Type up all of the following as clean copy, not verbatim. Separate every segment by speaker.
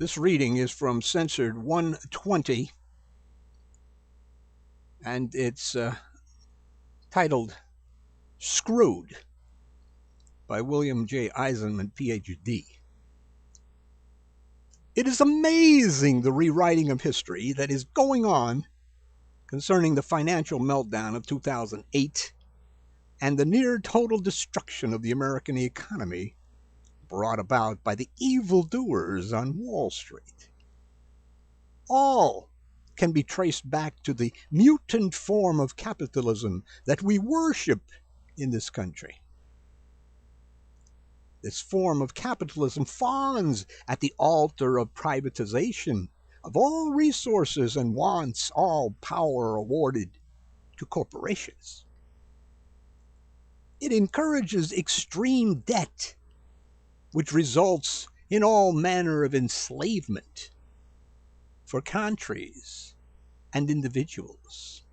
Speaker 1: This reading is from Censored 120, and it's titled Screwed by William J. Eisenman, Ph.D. It is amazing the rewriting of history that is going on concerning the financial meltdown of 2008 and the near total destruction of the American economy brought about by the evildoers on Wall Street. All can be traced back to the mutant form of capitalism that we worship in this country. This form of capitalism fawns at the altar of privatization of all resources and wants all power awarded to corporations. It encourages extreme debt, which results in all manner of enslavement for countries and individuals.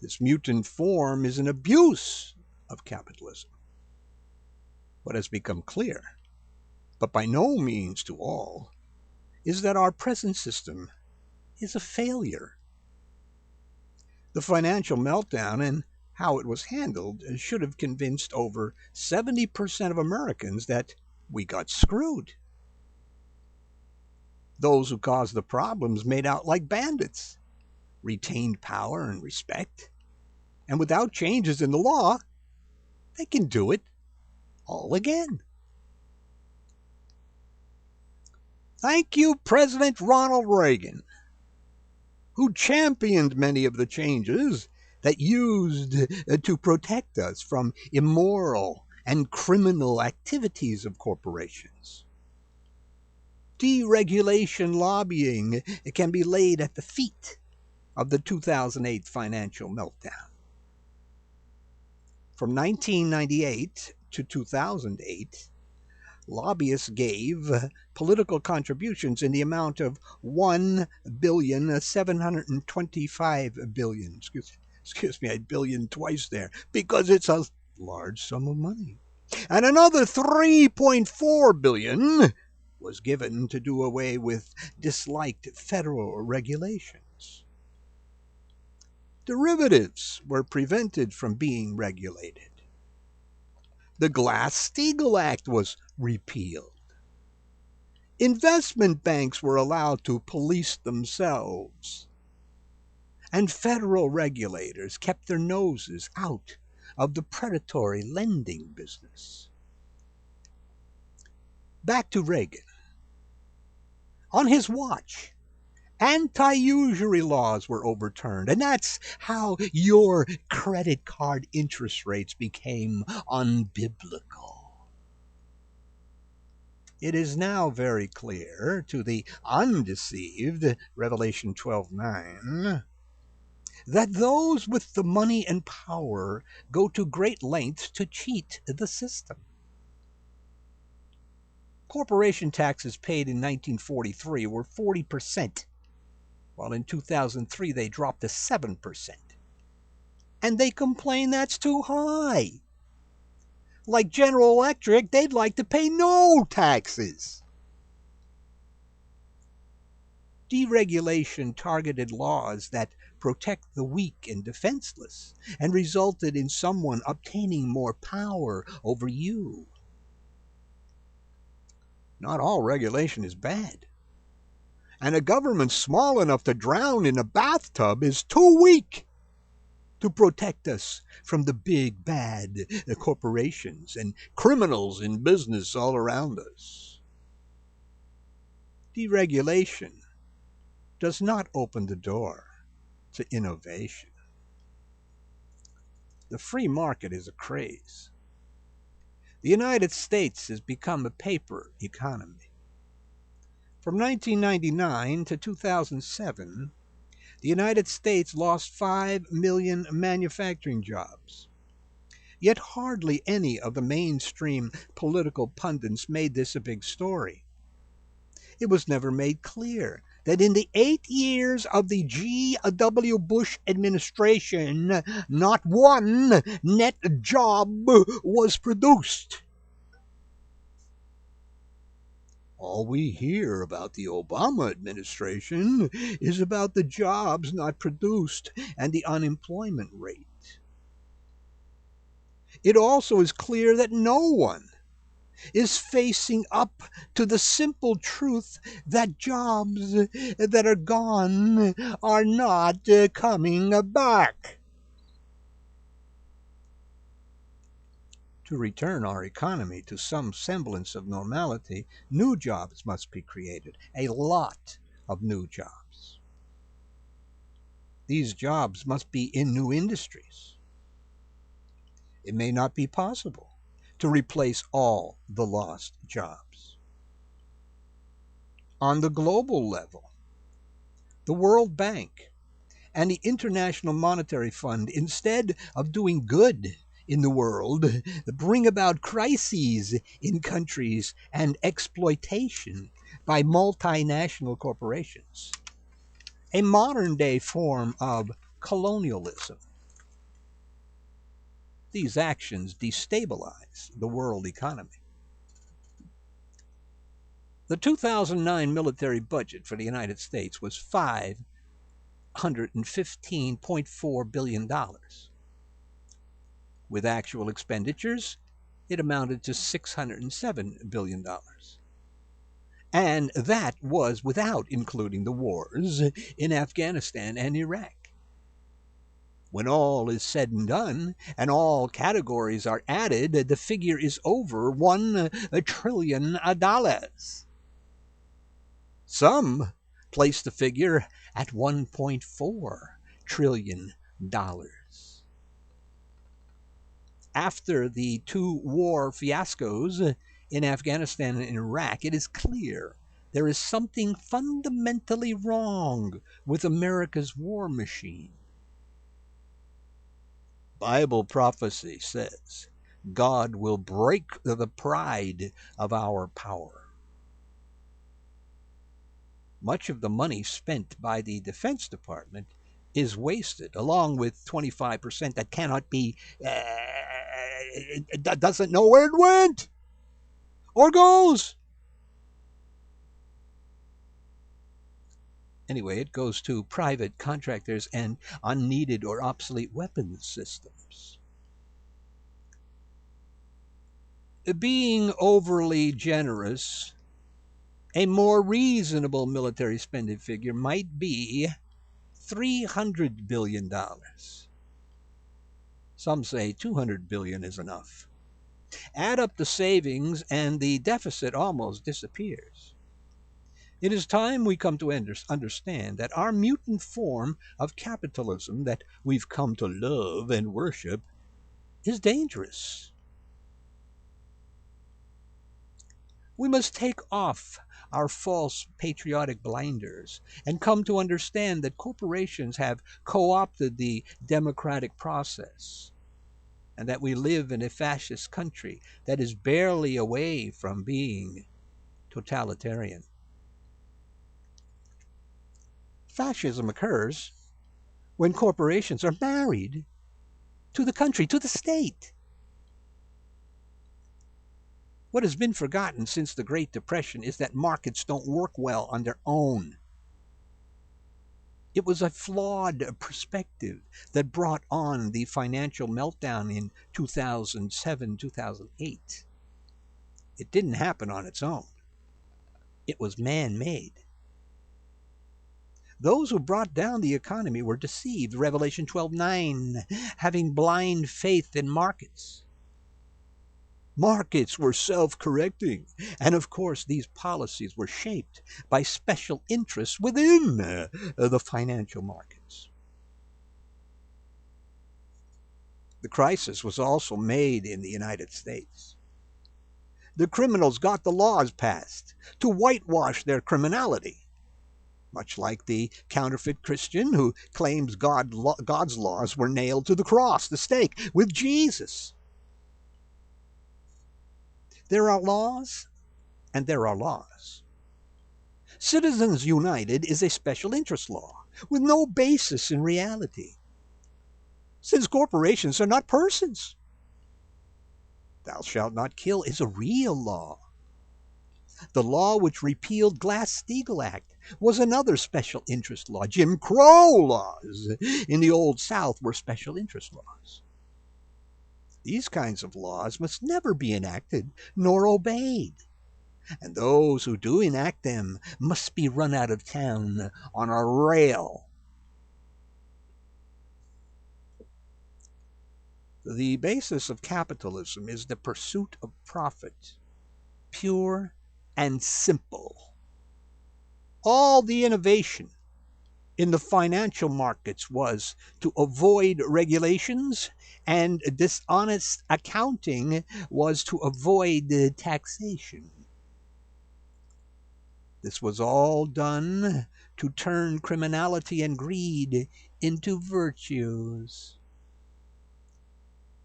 Speaker 1: This mutant form is an abuse of capitalism. What has become clear, but by no means to all, is that our present system is a failure. The financial meltdown and how it was handled should have convinced over 70% of Americans that we got screwed. Those who caused the problems made out like bandits, retained power and respect, and without changes in the law, they can do it all again. Thank you, President Ronald Reagan, who championed many of the changes that used to protect us from immoral and criminal activities of corporations. Deregulation lobbying can be laid at the feet of the 2008 financial meltdown. From 1998 to 2008, lobbyists gave political contributions in the amount of $1,725,000,000. Excuse me, I billion twice there, because it's a large sum of money. And another $3.4 billion was given to do away with disliked federal regulations. Derivatives were prevented from being regulated. The Glass-Steagall Act was repealed. Investment banks were allowed to police themselves. And federal regulators kept their noses out of the predatory lending business. Back to Reagan. On his watch, anti-usury laws were overturned, and that's how your credit card interest rates became unbiblical. It is now very clear to the undeceived, Revelation 12:9, that those with the money and power go to great lengths to cheat the system. Corporation taxes paid in 1943 were 40%, while in 2003 they dropped to 7%. And they complain that's too high. Like General Electric, they'd like to pay no taxes. Deregulation targeted laws that protect the weak and defenseless and resulted in someone obtaining more power over you. Not all regulation is bad. And a government small enough to drown in a bathtub is too weak to protect us from the big bad corporations and criminals in business all around us. Deregulation does not open the door to innovation. The free market is a craze. The United States has become a paper economy. From 1999 to 2007, the United States lost 5 million manufacturing jobs. Yet hardly any of the mainstream political pundits made this a big story. It was never made clear that in the 8 years of the G.W. Bush administration, not one net job was produced. All we hear about the Obama administration is about the jobs not produced and the unemployment rate. It also is clear that no one is facing up to the simple truth that jobs that are gone are not coming back. To return our economy to some semblance of normality, new jobs must be created, a lot of new jobs. These jobs must be in new industries. It may not be possible to replace all the lost jobs. On the global level, the World Bank and the International Monetary Fund, instead of doing good in the world, bring about crises in countries and exploitation by multinational corporations, a modern day form of colonialism. These actions destabilize the world economy. The 2009 military budget for the United States was $515.4 billion. With actual expenditures, it amounted to $607 billion. And that was without including the wars in Afghanistan and Iraq. When all is said and done, and all categories are added, the figure is over $1 trillion. Some place the figure at $1.4 trillion. After the two war fiascos in Afghanistan and Iraq, it is clear there is something fundamentally wrong with America's war machine. Bible prophecy says God will break the pride of our power. Much of the money spent by the Defense Department is wasted, along with 25% that cannot be, doesn't know where it went or goes. Anyway, it goes to private contractors and unneeded or obsolete weapons systems. Being overly generous, a more reasonable military spending figure might be $300 billion. Some say $200 billion is enough. Add up the savings and the deficit almost disappears. It is time we come to understand that our mutant form of capitalism that we've come to love and worship is dangerous. We must take off our false patriotic blinders and come to understand that corporations have co opted the democratic process and that we live in a fascist country that is barely away from being totalitarian. Fascism occurs when corporations are married to the country, to the state. What has been forgotten since the Great Depression is that markets don't work well on their own. It was a flawed perspective that brought on the financial meltdown in 2007, 2008. It didn't happen on its own. It was man-made. Those who brought down the economy were deceived, Revelation 12:9, having blind faith in markets. Markets were self-correcting, and of course these policies were shaped by special interests within the financial markets. The crisis was also made in the United States. The criminals got the laws passed to whitewash their criminality, much like the counterfeit Christian who claims God's laws were nailed to the cross, the stake, with Jesus. There are laws, and there are laws. Citizens United is a special interest law with no basis in reality, since corporations are not persons. Thou shalt not kill is a real law. The law which repealed Glass-Steagall Act was another special interest law. Jim Crow laws in the Old South were special interest laws. These kinds of laws must never be enacted nor obeyed, and those who do enact them must be run out of town on a rail. The basis of capitalism is the pursuit of profit, pure and simple. All the innovation in the financial markets was to avoid regulations, and dishonest accounting was to avoid taxation. This was all done to turn criminality and greed into virtues.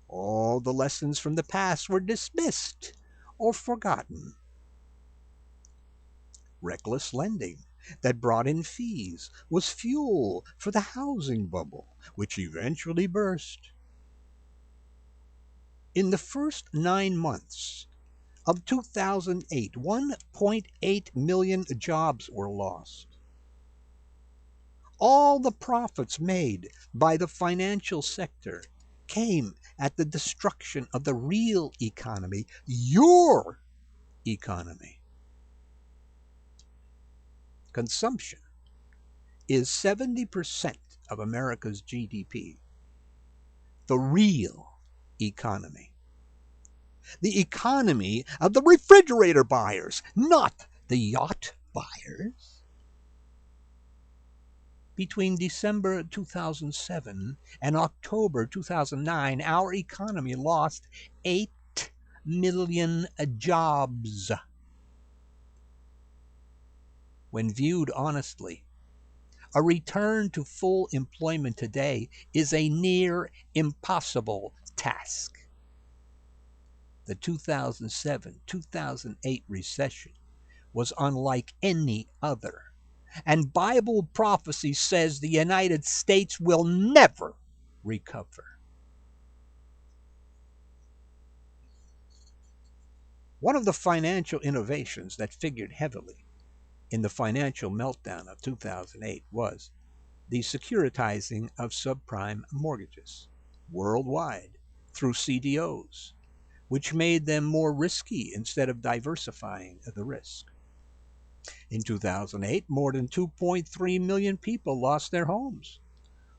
Speaker 1: All the lessons from the past were dismissed or forgotten. Reckless lending that brought in fees was fuel for the housing bubble, which eventually burst. In the first 9 months of 2008, 1.8 million jobs were lost. All the profits made by the financial sector came at the destruction of the real economy, your economy. Consumption is 70% of America's GDP. The real economy. The economy of the refrigerator buyers, not the yacht buyers. Between December 2007 and October 2009, our economy lost 8 million jobs. When viewed honestly, a return to full employment today is a near impossible task. The 2007-2008 recession was unlike any other, and Bible prophecy says the United States will never recover. One of the financial innovations that figured heavily in the financial meltdown of 2008 was the securitizing of subprime mortgages worldwide through CDOs, which made them more risky instead of diversifying the risk. In 2008, more than 2.3 million people lost their homes,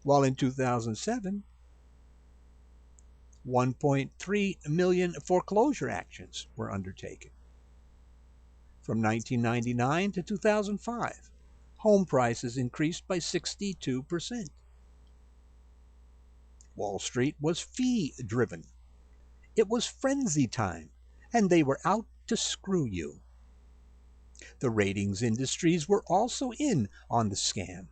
Speaker 1: while in 2007, 1.3 million foreclosure actions were undertaken. From 1999 to 2005, home prices increased by 62%. Wall Street was fee-driven. It was frenzy time, and they were out to screw you. The ratings industries were also in on the scam.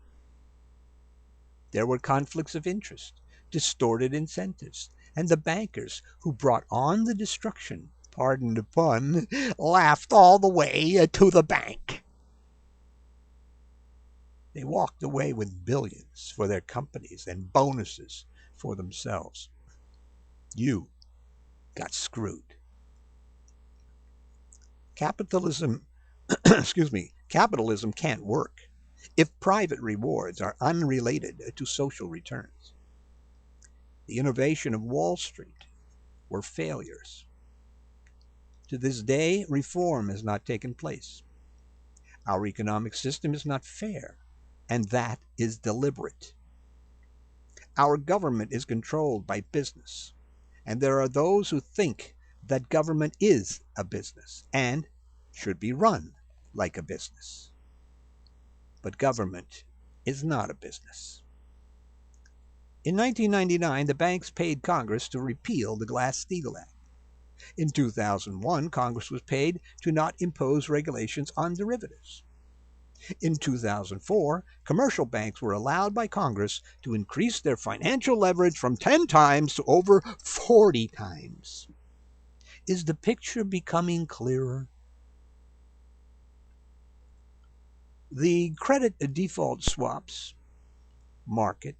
Speaker 1: There were conflicts of interest, distorted incentives, and the bankers who brought on the destruction, pardon the pun, laughed all the way to the bank. They walked away with billions for their companies and bonuses for themselves. You got screwed. Capitalism, capitalism can't work if private rewards are unrelated to social returns. The innovation of Wall Street were failures. To this day, reform has not taken place. Our economic system is not fair, and that is deliberate. Our government is controlled by business, and there are those who think that government is a business and should be run like a business. But government is not a business. In 1999, the banks paid Congress to repeal the Glass-Steagall Act. In 2001, Congress was paid to not impose regulations on derivatives. In 2004, commercial banks were allowed by Congress to increase their financial leverage from 10 times to over 40 times. Is the picture becoming clearer? The credit default swaps market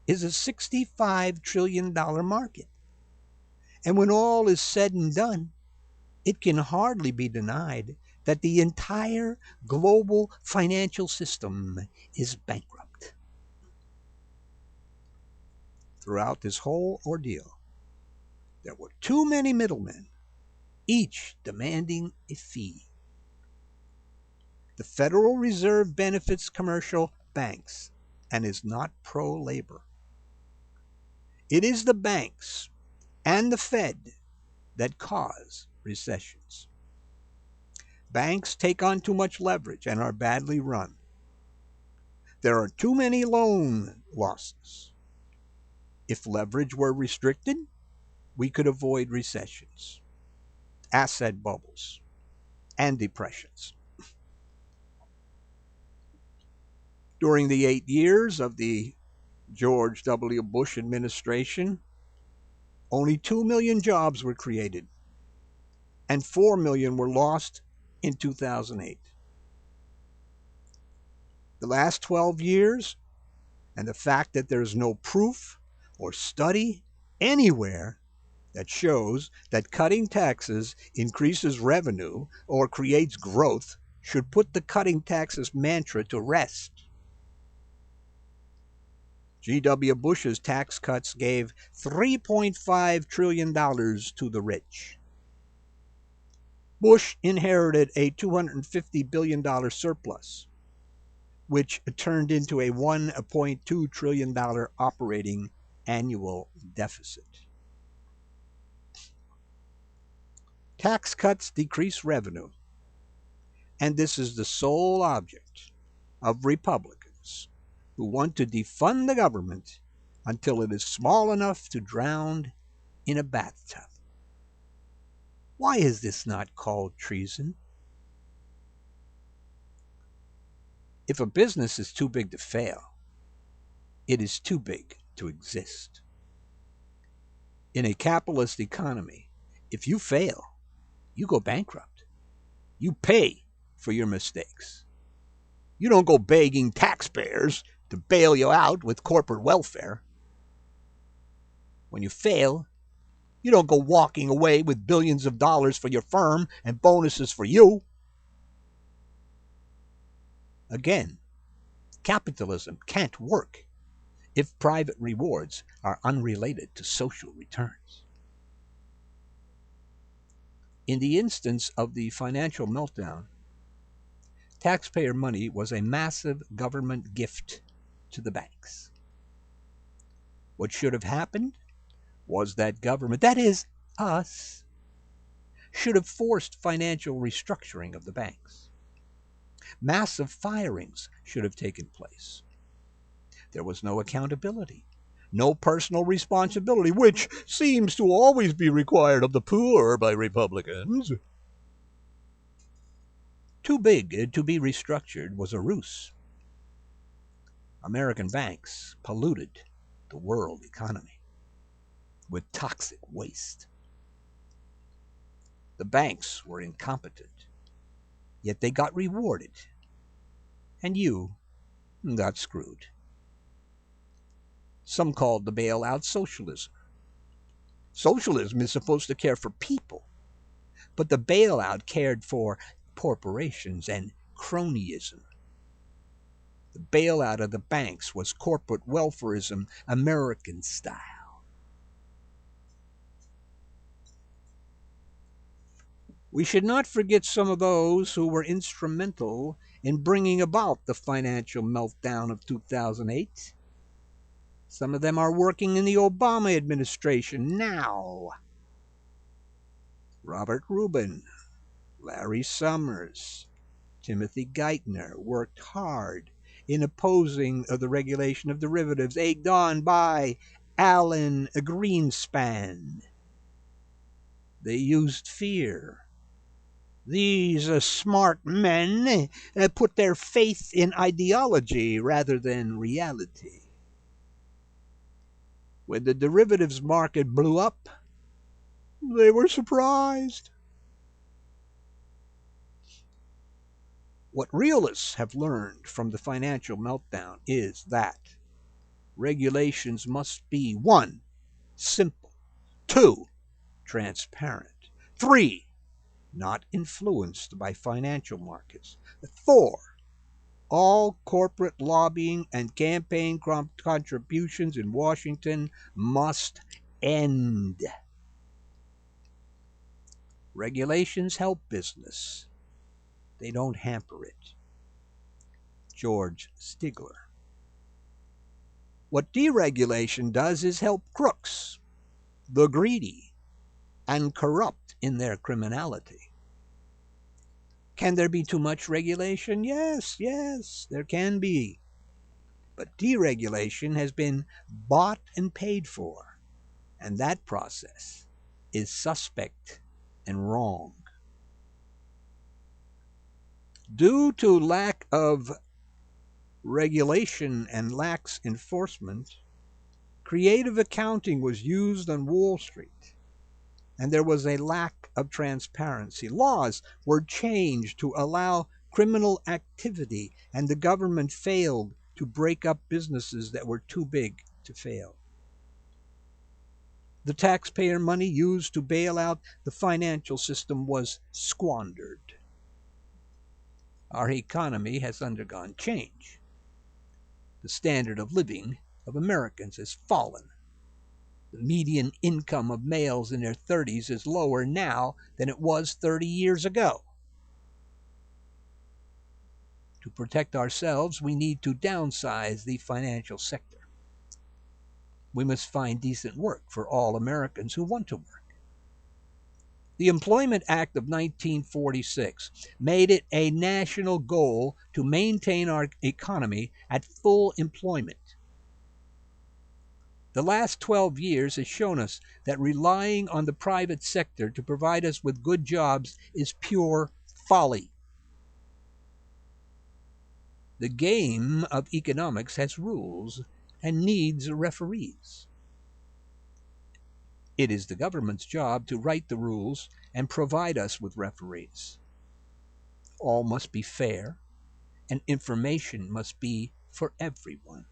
Speaker 1: is a $65 trillion market. And when all is said and done, it can hardly be denied that the entire global financial system is bankrupt. Throughout this whole ordeal, there were too many middlemen, each demanding a fee. The Federal Reserve benefits commercial banks and is not pro labor. It is the banks and the Fed that cause recessions. Banks take on too much leverage and are badly run. There are too many loan losses. If leverage were restricted, we could avoid recessions, asset bubbles, and depressions. During the 8 years of the George W. Bush administration, only 2 million jobs were created, and 4 million were lost in 2008. The last 12 years, and the fact that there's no proof or study anywhere that shows that cutting taxes increases revenue or creates growth, should put the cutting taxes mantra to rest. G.W. Bush's tax cuts gave $3.5 trillion to the rich. Bush inherited a $250 billion surplus, which turned into a $1.2 trillion operating annual deficit. Tax cuts decrease revenue, and this is the sole object of Republicans who want to defund the government until it is small enough to drown in a bathtub. Why is this not called treason? If a business is too big to fail, it is too big to exist. In a capitalist economy, if you fail, you go bankrupt. You pay for your mistakes. You don't go begging taxpayers to bail you out with corporate welfare. When you fail, you don't go walking away with billions of dollars for your firm and bonuses for you. Again, capitalism can't work if private rewards are unrelated to social returns. In the instance of the financial meltdown, taxpayer money was a massive government gift to the banks. What should have happened was that government, that is, us, should have forced financial restructuring of the banks. Massive firings should have taken place. There was no accountability, no personal responsibility, which seems to always be required of the poor by Republicans. Too big to be restructured was a ruse. American banks polluted the world economy with toxic waste. The banks were incompetent, yet they got rewarded, and you got screwed. Some called the bailout socialism. Socialism is supposed to care for people, but the bailout cared for corporations and cronyism. The bailout of the banks was corporate welfarism, American style. We should not forget some of those who were instrumental in bringing about the financial meltdown of 2008. Some of them are working in the Obama administration now. Robert Rubin, Larry Summers, Timothy Geithner worked hard in opposing the regulation of derivatives, egged on by Alan Greenspan. They used fear. These smart men put their faith in ideology rather than reality. When the derivatives market blew up, they were surprised. What realists have learned from the financial meltdown is that regulations must be 1. Simple, 2. Transparent, 3. not influenced by financial markets. 4. All corporate lobbying and campaign contributions in Washington must end. Regulations help business. They don't hamper it. George Stigler. What deregulation does is help crooks, the greedy, and corrupt in their criminality. Can there be too much regulation? Yes, there can be. But deregulation has been bought and paid for, and that process is suspect and wrong. Due to lack of regulation and lax enforcement, creative accounting was used on Wall Street, and there was a lack of transparency. Laws were changed to allow criminal activity, and the government failed to break up businesses that were too big to fail. The taxpayer money used to bail out the financial system was squandered. Our economy has undergone change. The standard of living of Americans has fallen. The median income of males in their 30s is lower now than it was 30 years ago. To protect ourselves, we need to downsize the financial sector. We must find decent work for all Americans who want to work. The Employment Act of 1946 made it a national goal to maintain our economy at full employment. The last 12 years has shown us that relying on the private sector to provide us with good jobs is pure folly. The game of economics has rules and needs referees. It is the government's job to write the rules and provide us with referees. All must be fair, and information must be for everyone.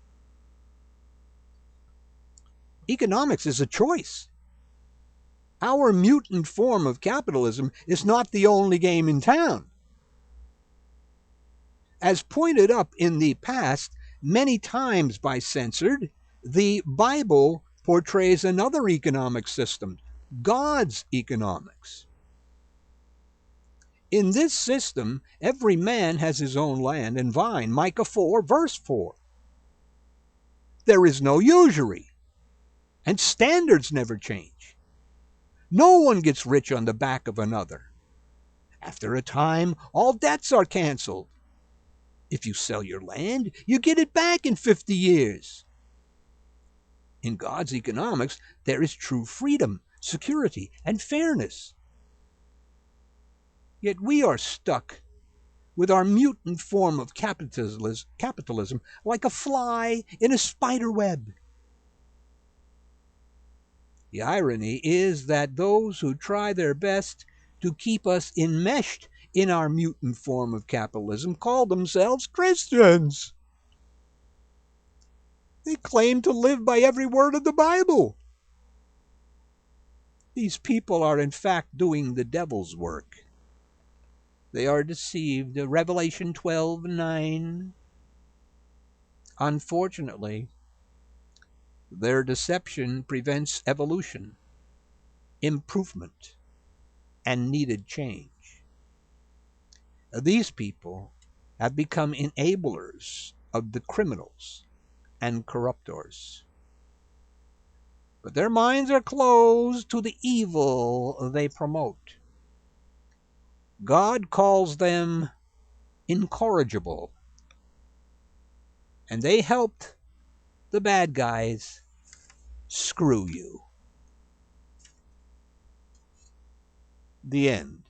Speaker 1: Economics is a choice. Our mutant form of capitalism is not the only game in town. As pointed up in the past many times by Censored, the Bible portrays another economic system, God's economics. In this system, every man has his own land and vine, Micah 4, verse 4. There is no usury, and standards never change. No one gets rich on the back of another. After a time, all debts are canceled. If you sell your land, you get it back in 50 years. In God's economics, there is true freedom, security, and fairness. Yet we are stuck with our mutant form of capitalism like a fly in a spider web. The irony is that those who try their best to keep us enmeshed in our mutant form of capitalism call themselves Christians. They claim to live by every word of the Bible. These people are in fact doing the devil's work. They are deceived. Revelation 12:9. Unfortunately, their deception prevents evolution, improvement, and needed change. These people have become enablers of the criminals and corruptors. But their minds are closed to the evil they promote. God calls them incorrigible, and they helped the bad guys screw you. The end.